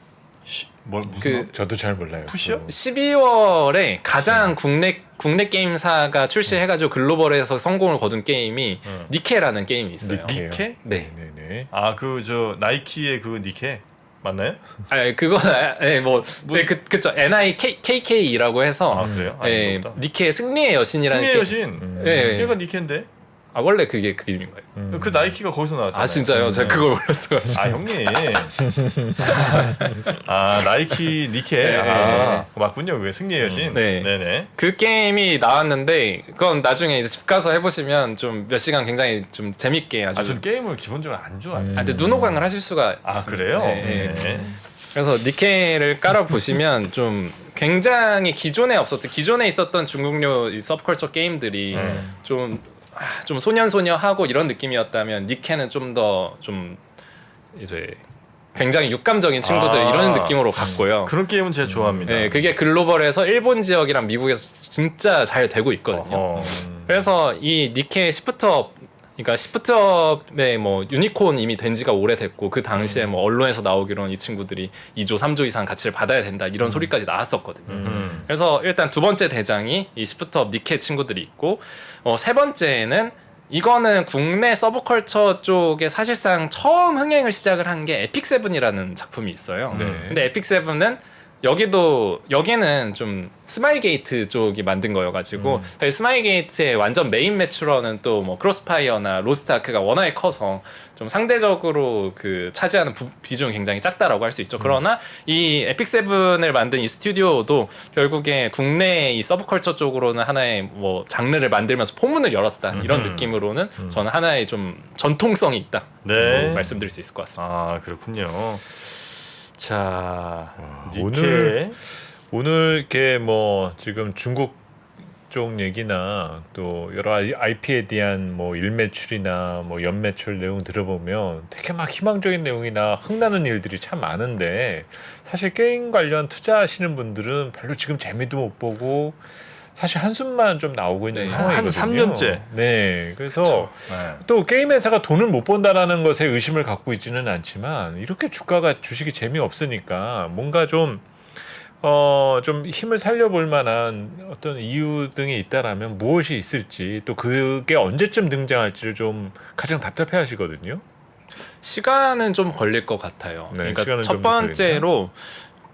무슨 저도 잘 몰라요. 푸시요? 12월에 가장 국내 게임사가 출시해가지고 글로벌에서 성공을 거둔 게임이 니케라는 게임이 있어요. 니케? 네. 네네. 아 그 저 나이키의 그 니케 맞나요? 아 그건 그쵸 NIKK라고 해서 아 그래요? 니케 승리의 여신이라는 승리의 게임. 여신. 네. 걔가 니케인데. 아 원래 그게 그 이름인 거예요. 그 나이키가 거기서 나왔잖아요. 아 진짜요? 제가 그걸 몰랐어가지고. 아 형님. 아 나이키 니케. 네, 아 맞군요. 왜 승리의 여신? 네. 네네. 그 게임이 나왔는데 그건 나중에 이제 집 가서 해보시면 좀 몇 시간 굉장히 좀 재밌게 아주. 아 전 게임을 기본적으로 안 좋아해요. 근데 눈호강을 하실 수가 아 있습니다. 그래요? 네, 네. 네. 그래서 니케를 깔아 보시면 좀 굉장히 기존에 있었던 중국류 이 서브컬처 게임들이 좀 소년소녀하고 이런 느낌이었다면 니케는 좀 더 좀 이제 굉장히 육감적인 친구들 이런 느낌으로 갔고요. 그런 게임은 제가 좋아합니다. 네, 그게 글로벌에서 일본 지역이랑 미국에서 진짜 잘 되고 있거든요. 그래서 이 니케 시프트업 그러니까 시프트업의 뭐 유니콘 이미 된 지가 오래됐고 그 당시에 뭐 언론에서 나오기로는 이 친구들이 2조 3조 이상 가치를 받아야 된다 이런 소리까지 나왔었거든요. 그래서 일단 두 번째 대장이 이 시프트업 니케 친구들이 있고 세 번째는 이거는 국내 서브컬처 쪽에 사실상 처음 흥행을 시작을 한 게 에픽세븐이라는 작품이 있어요. 네. 근데 에픽세븐은 여기는 좀 스마일게이트 쪽이 만든 거여가지고 사실 스마일게이트의 완전 메인 매출원은 또 뭐 크로스파이어나 로스트아크가 워낙에 커서 좀 상대적으로 그 차지하는 비중이 굉장히 작다라고 할 수 있죠. 그러나 이 에픽세븐을 만든 이 스튜디오도 결국에 국내 이 서브컬처 쪽으로는 하나의 뭐 장르를 만들면서 포문을 열었다 이런 느낌으로는 저는 하나의 좀 전통성이 있다 네. 말씀드릴 수 있을 것 같습니다. 아 그렇군요. 자, 오늘 이렇게 뭐 지금 중국 쪽 얘기나 또 여러 IP에 대한 뭐 일매출이나 뭐 연매출 내용 들어보면 되게 막 희망적인 내용이나 흥나는 일들이 참 많은데 사실 게임 관련 투자하시는 분들은 별로 지금 재미도 못 보고 사실 한숨만 좀 나오고 있는 네. 상황이거든요. 한 3년째. 네, 그래서 네. 또 게임 회사가 돈을 못 번다라는 것에 의심을 갖고 있지는 않지만 이렇게 주식이 재미없으니까 뭔가 좀 힘을 살려볼 만한 어떤 이유 등이 있다라면 무엇이 있을지 또 그게 언제쯤 등장할지를 좀 가장 답답해 하시거든요. 시간은 좀 걸릴 것 같아요. 네, 그러니까 시간은 첫 좀더 번째로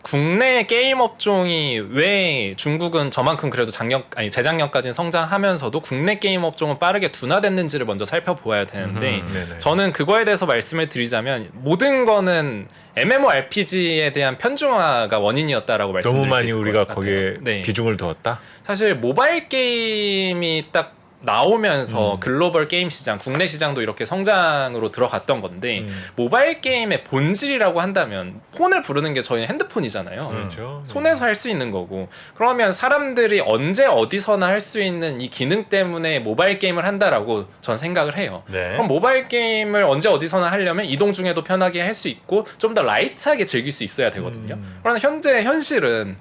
국내 게임 업종이 왜 중국은 저만큼 그래도 재작년까지는 성장하면서도 국내 게임 업종은 빠르게 둔화됐는지를 먼저 살펴보아야 되는데 네네. 저는 그거에 대해서 말씀을 드리자면 모든 거는 MMORPG에 대한 편중화가 원인이었다라고 말씀드릴 너무 수 많이 있을 우리가 것 같아요. 거기에 네. 비중을 두었다. 사실 모바일 게임이 딱 나오면서 글로벌 게임 시장, 국내 시장도 이렇게 성장으로 들어갔던 건데 모바일 게임의 본질이라고 한다면 폰을 부르는 게 저희 핸드폰이잖아요. 그렇죠. 손에서 할 수 있는 거고 그러면 사람들이 언제 어디서나 할 수 있는 이 기능 때문에 모바일 게임을 한다라고 전 생각을 해요. 네. 그럼 모바일 게임을 언제 어디서나 하려면 이동 중에도 편하게 할 수 있고 좀 더 라이트하게 즐길 수 있어야 되거든요. 그러나 현실은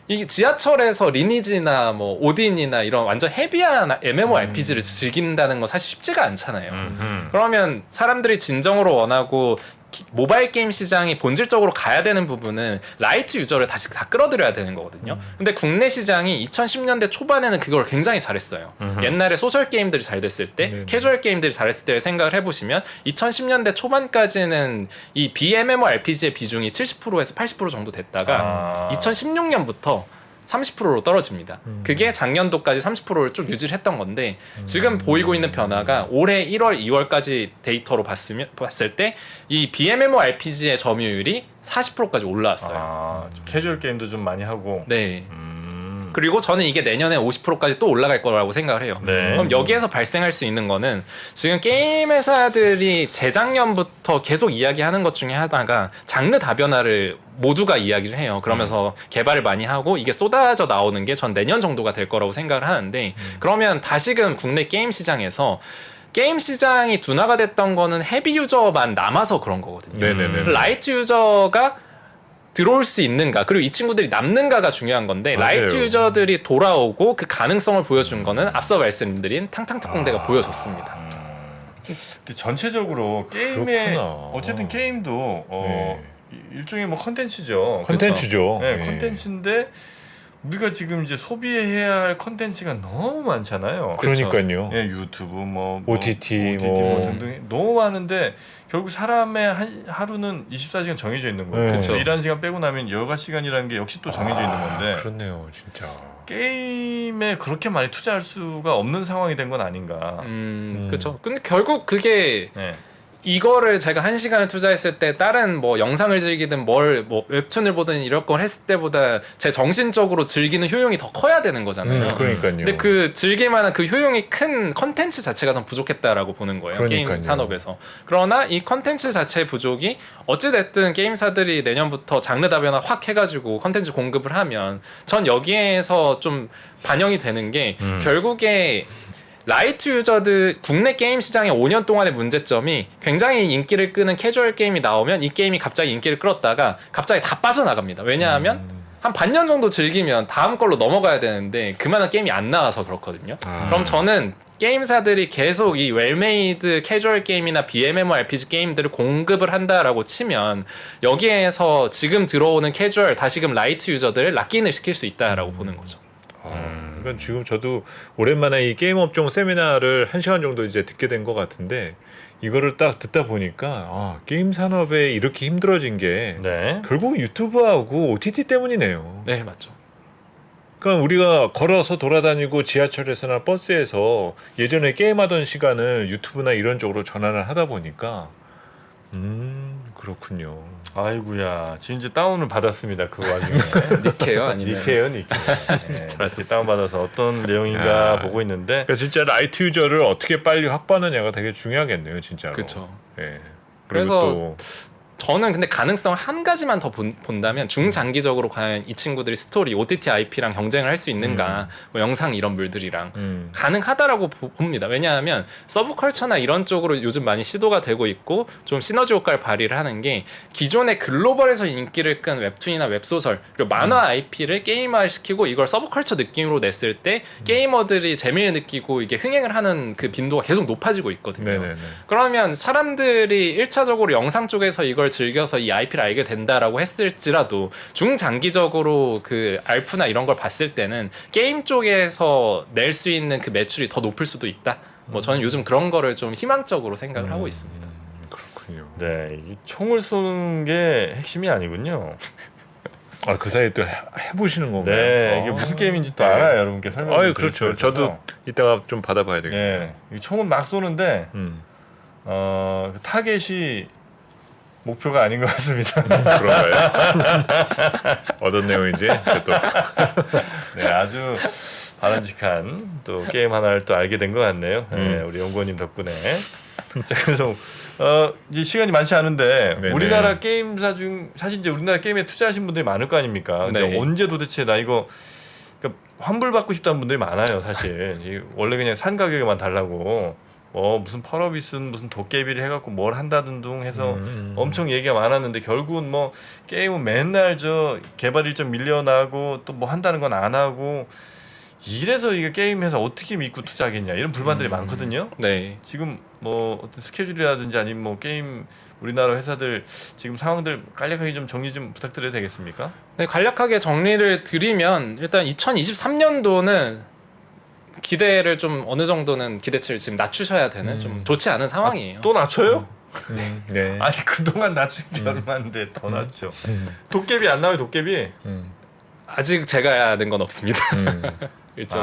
이 지하철에서 리니지나 뭐 오딘이나 이런 완전 헤비한 MMORPG를 즐긴다는 건 사실 쉽지가 않잖아요. 그러면 사람들이 진정으로 원하고 모바일 게임 시장이 본질적으로 가야 되는 부분은 라이트 유저를 다시 다 끌어들여야 되는 거거든요. 근데 국내 시장이 2010년대 초반에는 그걸 굉장히 잘했어요. 옛날에 소셜 게임들이 잘 됐을 때, 캐주얼 게임들이 잘했을 때를 생각을 해보시면 2010년대 초반까지는 이 BMMORPG의 비중이 70%에서 80% 정도 됐다가 2016년부터 30%로 떨어집니다. 그게 작년도까지 30%를 쭉 유지를 했던 건데 지금 보이고 있는 변화가 올해 1월, 2월까지 데이터로 봤을 때 이 BMMORPG의 점유율이 40%까지 올라왔어요. 캐주얼 게임도 좀 많이 하고. 네. 그리고 저는 이게 내년에 50%까지 또 올라갈 거라고 생각을 해요. 네. 그럼 여기에서 발생할 수 있는 거는 지금 게임 회사들이 재작년부터 계속 이야기하는 것 중에 하나가 장르 다변화를 모두가 이야기를 해요. 그러면서 개발을 많이 하고 이게 쏟아져 나오는 게 전 내년 정도가 될 거라고 생각을 하는데 그러면 다시금 국내 게임 시장에서 게임 시장이 둔화가 됐던 거는 헤비 유저만 남아서 그런 거거든요. 네네네. 라이트 유저가 들어올 수 있는가 그리고 이 친구들이 남는가가 중요한 건데 맞아요. 라이트 유저들이 돌아오고 그 가능성을 보여준 거는 앞서 말씀드린 탕탕특공대가 보여줬습니다. 근데 전체적으로 게임에 그렇구나. 어쨌든 게임도 네. 일종의 뭐 컨텐츠죠. 컨텐츠죠. 네, 네. 컨텐츠인데 우리가 지금 이제 소비해야 할 컨텐츠가 너무 많잖아요. 그러니까요. 예, 유튜브 뭐 OTT 뭐 뭐. 등등 너무 많은데 결국 사람의 하루는 24시간 정해져 있는 거예요. 네. 그쵸. 일하는 시간 빼고 나면 여가 시간이라는 게 역시 또 정해져 있는 건데 그렇네요, 진짜. 게임에 그렇게 많이 투자할 수가 없는 상황이 된 건 아닌가. 그렇죠. 근데 결국 그게 네. 이거를 제가 1시간을 투자했을 때 다른 뭐 영상을 즐기든 뭐 웹툰을 보든 이런 걸 했을 때보다 제 정신적으로 즐기는 효용이 더 커야 되는 거잖아요. 그러니까요. 근데 그 즐길만한 그 효용이 큰 컨텐츠 자체가 너무 부족했다라고 보는 거예요. 그러니까요. 게임 산업에서. 그러나 이 컨텐츠 자체의 부족이 어찌됐든 게임사들이 내년부터 장르 다변화 확 해가지고 컨텐츠 공급을 하면 전 여기에서 좀 반영이 되는 게 결국에 라이트 유저들 국내 게임 시장의 5년 동안의 문제점이 굉장히 인기를 끄는 캐주얼 게임이 나오면 이 게임이 갑자기 인기를 끌었다가 갑자기 다 빠져나갑니다. 왜냐하면 한 반년 정도 즐기면 다음 걸로 넘어가야 되는데 그만한 게임이 안 나와서 그렇거든요. 그럼 저는 게임사들이 계속 이 웰메이드 캐주얼 게임이나 BMMORPG 게임들을 공급을 한다라고 치면 여기에서 지금 들어오는 캐주얼 다시금 라이트 유저들을 락인을 시킬 수 있다라고 보는 거죠. 이건 지금 저도 오랜만에 이 게임 업종 세미나를 1시간 정도 이제 듣게 된 것 같은데 이거를 딱 듣다 보니까 게임 산업에 이렇게 힘들어진 게 네. 결국 유튜브하고 OTT 때문이네요. 네, 맞죠. 그러니까 우리가 걸어서 돌아다니고 지하철에서나 버스에서 예전에 게임하던 시간을 유튜브나 이런 쪽으로 전환을 하다 보니까 그렇군요. 아이고야, 지금 이제 다운을 받았습니다. 그 와중에. 니케요? 아니면 니케요, 니케. 네, 다시 다운 받아서 어떤 내용인가 보고 있는데. 그러니까 진짜 라이트 유저를 어떻게 빨리 확보하느냐가 되게 중요하겠네요, 진짜로. 그렇죠. 예. 그래서 또 저는 근데 가능성을 한 가지만 더 본다면 중장기적으로 과연 이 친구들이 스토리, OTT IP랑 경쟁을 할 수 있는가, 뭐 영상 이런 물들이랑 가능하다라고 봅니다. 왜냐하면 서브컬처나 이런 쪽으로 요즘 많이 시도가 되고 있고 좀 시너지 효과를 발휘를 하는 게 기존의 글로벌에서 인기를 끈 웹툰이나 웹소설 그리고 만화 IP를 게임화를 시키고 이걸 서브컬처 느낌으로 냈을 때 게이머들이 재미를 느끼고 이게 흥행을 하는 그 빈도가 계속 높아지고 있거든요. 네네네. 그러면 사람들이 1차적으로 영상 쪽에서 이걸 즐겨서 이 IP를 알게 된다라고 했을지라도 중장기적으로 그 알프나 이런 걸 봤을 때는 게임 쪽에서 낼 수 있는 그 매출이 더 높을 수도 있다. 뭐 저는 요즘 그런 거를 좀 희망적으로 생각을 하고 있습니다. 그렇군요. 네, 이 총을 쏘는 게 핵심이 아니군요. 그 사이에 또 해보시는 건가요? 네, 이게 무슨 게임인지 또 알아요, 여러분께 설명을 그렇죠. 저도 이따가 좀 받아봐야 되겠네요. 네, 이 총은 막 쏘는데 그 타겟이 목표가 아닌 것 같습니다. 그런가요? 어떤 내용인지 또 네, 아주 바람직한 또 게임 하나를 또 알게 된 것 같네요. 네, 우리 연구원님 덕분에. 자, 그래서 이제 시간이 많지 않은데 네네. 우리나라 게임사 중 사실 이제 우리나라 게임에 투자하신 분들이 많을 거 아닙니까? 근데 네. 언제 도대체 나 이거 그러니까 환불 받고 싶다는 분들이 많아요, 사실. 원래 그냥 산 가격에만 달라고. 무슨 펄업이 쓴 무슨 도깨비를 해갖고 뭘 한다든 둥 해서 엄청 얘기가 많았는데 결국은 뭐 게임은 맨날 저 개발 일정 밀려나고 또 뭐 한다는 건 안 하고 이래서 이게 게임 회사 어떻게 믿고 투자하겠냐 이런 불만들이 많거든요. 네. 지금 뭐 어떤 스케줄이라든지 아니면 뭐 게임 우리나라 회사들 지금 상황들 간략하게 좀 정리 좀 부탁드려도 되겠습니까? 네, 간략하게 정리를 드리면 일단 2023년도는 기대를 좀 어느 정도는 기대치를 지금 낮추셔야 되는 좀 좋지 않은 상황이에요. 또 낮춰요? 네. 아니 그동안 낮춘 게 얼마인데 더 낮춰. 도깨비 안 나와요, 도깨비? 아직 제가 하는 건 없습니다. 일정.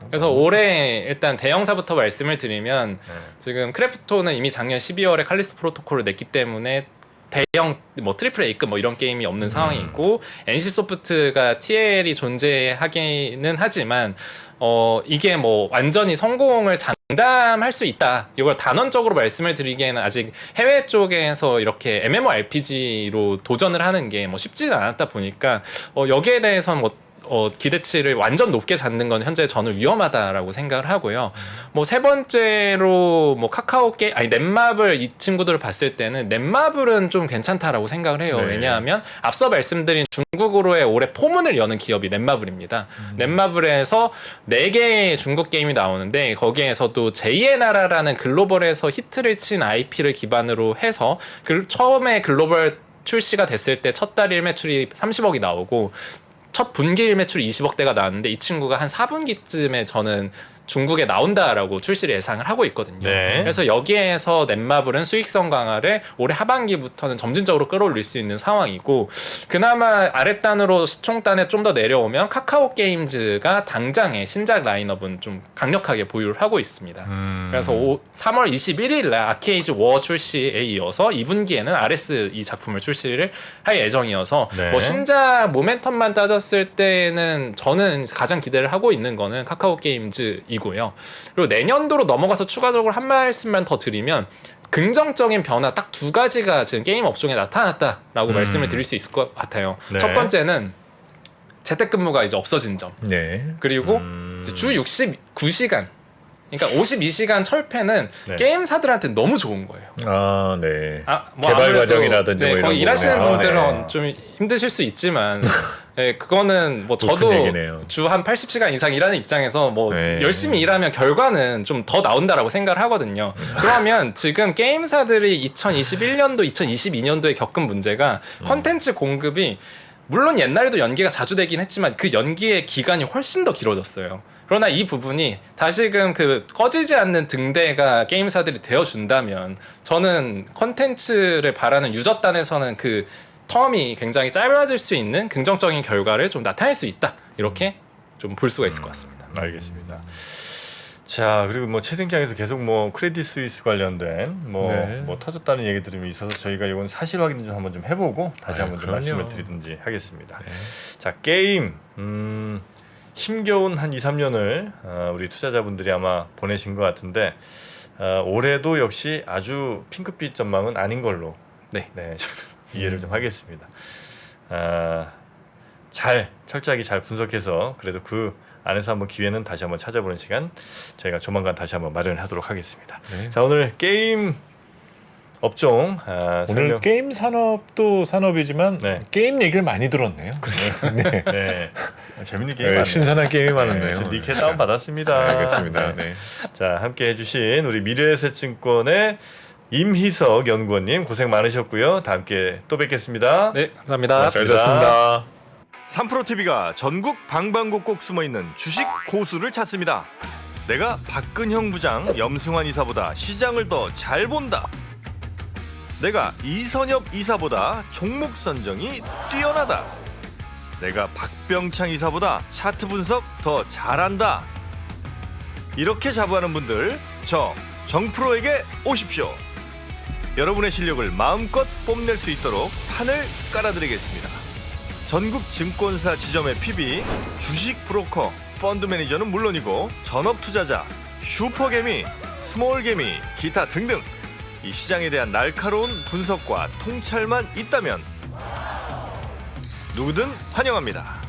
그래서 올해 일단 대형사부터 말씀을 드리면 지금 크래프톤은 이미 작년 12월에 칼리스토 프로토콜을 냈기 때문에 대형 뭐 트리플 A급 뭐 이런 게임이 없는 상황이 있고 NC소프트가 TL이 존재하기는 하지만 이게 뭐 완전히 성공을 장담할 수 있다. 이걸 단언적으로 말씀을 드리기에는 아직 해외 쪽에서 이렇게 MMORPG로 도전을 하는 게 뭐 쉽지는 않았다 보니까 여기에 대해서는 뭐 기대치를 완전 높게 잡는 건 현재 저는 위험하다라고 생각을 하고요. 뭐 세 번째로 뭐 넷마블 이 친구들을 봤을 때는 넷마블은 좀 괜찮다라고 생각을 해요. 네. 왜냐하면 앞서 말씀드린 중국으로의 올해 포문을 여는 기업이 넷마블입니다. 넷마블에서 4개의 중국 게임이 나오는데 거기에서도 제2의 나라라는 글로벌에서 히트를 친 IP를 기반으로 해서 처음에 글로벌 출시가 됐을 때 첫 달 일매출이 30억이 나오고 첫 분기 일매출이 20억대가 나왔는데 이 친구가 한 4분기쯤에 저는 중국에 나온다라고 출시를 예상을 하고 있거든요. 네. 그래서 여기에서 넷마블은 수익성 강화를 올해 하반기부터는 점진적으로 끌어올릴 수 있는 상황이고 그나마 아랫단으로 시총단에 좀 더 내려오면 카카오 게임즈가 당장의 신작 라인업은 좀 강력하게 보유를 하고 있습니다. 그래서 3월 21일 날 아케이즈 워 출시에 이어서 2분기에는 RS 이 작품을 출시를 할 예정이어서 네. 뭐 신작 모멘텀만 따졌을 때는 저는 가장 기대를 하고 있는 거는 카카오 게임즈이고요. 그리고 내년도로 넘어가서 추가적으로 한 말씀만 더 드리면 긍정적인 변화 딱 2가지가 지금 게임 업종에 나타났다라고 말씀을 드릴 수 있을 것 같아요. 네. 첫 번째는 재택근무가 이제 없어진 점. 네. 그리고 이제 주 69시간. 그러니까 52시간 철폐는 네. 게임사들한테 너무 좋은 거예요. 네. 뭐 개발 아무래도 과정이라든지 뭐 이런 거기 일하시는 부분에. 분들은 네. 좀 힘드실 수 있지만 네, 그거는 뭐 큰 저도 얘기네요. 주 한 80시간 이상 일하는 입장에서 뭐 네. 열심히 일하면 결과는 좀 더 나온다라고 생각을 하거든요. 그러면 지금 게임사들이 2021년도, 2022년도에 겪은 문제가 컨텐츠 공급이 물론 옛날에도 연기가 자주 되긴 했지만 그 연기의 기간이 훨씬 더 길어졌어요. 그러나 이 부분이 다시금 그 꺼지지 않는 등대가 게임사들이 되어준다면 저는 컨텐츠를 바라는 유저단에서는 그 텀이 굉장히 짧아질 수 있는 긍정적인 결과를 좀 나타낼 수 있다. 이렇게 좀 볼 수가 있을 것 같습니다. 알겠습니다. 자, 그리고 뭐 채팅창에서 계속 뭐 크레딧 스위스 관련된 뭐 네. 터졌다는 얘기들이 있어서 저희가 이건 사실 확인 좀 한번 좀 해보고 다시 한번 좀 그럼요. 말씀을 드리든지 하겠습니다. 자, 게임 힘겨운 한 2, 3년을 우리 투자자분들이 아마 보내신 것 같은데 올해도 역시 아주 핑크빛 전망은 아닌 걸로 네. 저는 이해를 좀 하겠습니다. 잘 철저하게 잘 분석해서 그래도 그 안에서 한번 기회는 다시 한번 찾아보는 시간 저희가 조만간 다시 한번 마련하도록 하겠습니다. 네. 자, 오늘 게임 업종 오늘 설명. 게임 산업도 산업이지만 네. 게임 얘기를 많이 들었네요. 네. 네. 재밌는 게임 네, 많네요. 신선한 게임이 많았네요. 저 니케 다운 받았습니다. 알겠습니다. 네. 자, 함께 해주신 우리 미래에셋증권의 임희석 연구원님 고생 많으셨고요. 다음 기회에 또 뵙겠습니다. 네, 감사합니다. 잘 들었습니다. 3프로TV가 전국 방방곡곡 숨어있는 주식 고수를 찾습니다. 내가 박근형 부장, 염승환 이사보다 시장을 더 잘 본다. 내가 이선엽 이사보다 종목 선정이 뛰어나다. 내가 박병창 이사보다 차트 분석 더 잘한다. 이렇게 자부하는 분들 저 정프로에게 오십시오. 여러분의 실력을 마음껏 뽐낼 수 있도록 판을 깔아드리겠습니다. 전국 증권사 지점의 PB, 주식 브로커, 펀드 매니저는 물론이고 전업 투자자, 슈퍼개미, 스몰개미, 기타 등등 이 시장에 대한 날카로운 분석과 통찰만 있다면 누구든 환영합니다.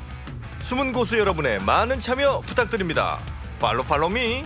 숨은 고수 여러분의 많은 참여 부탁드립니다. 팔로미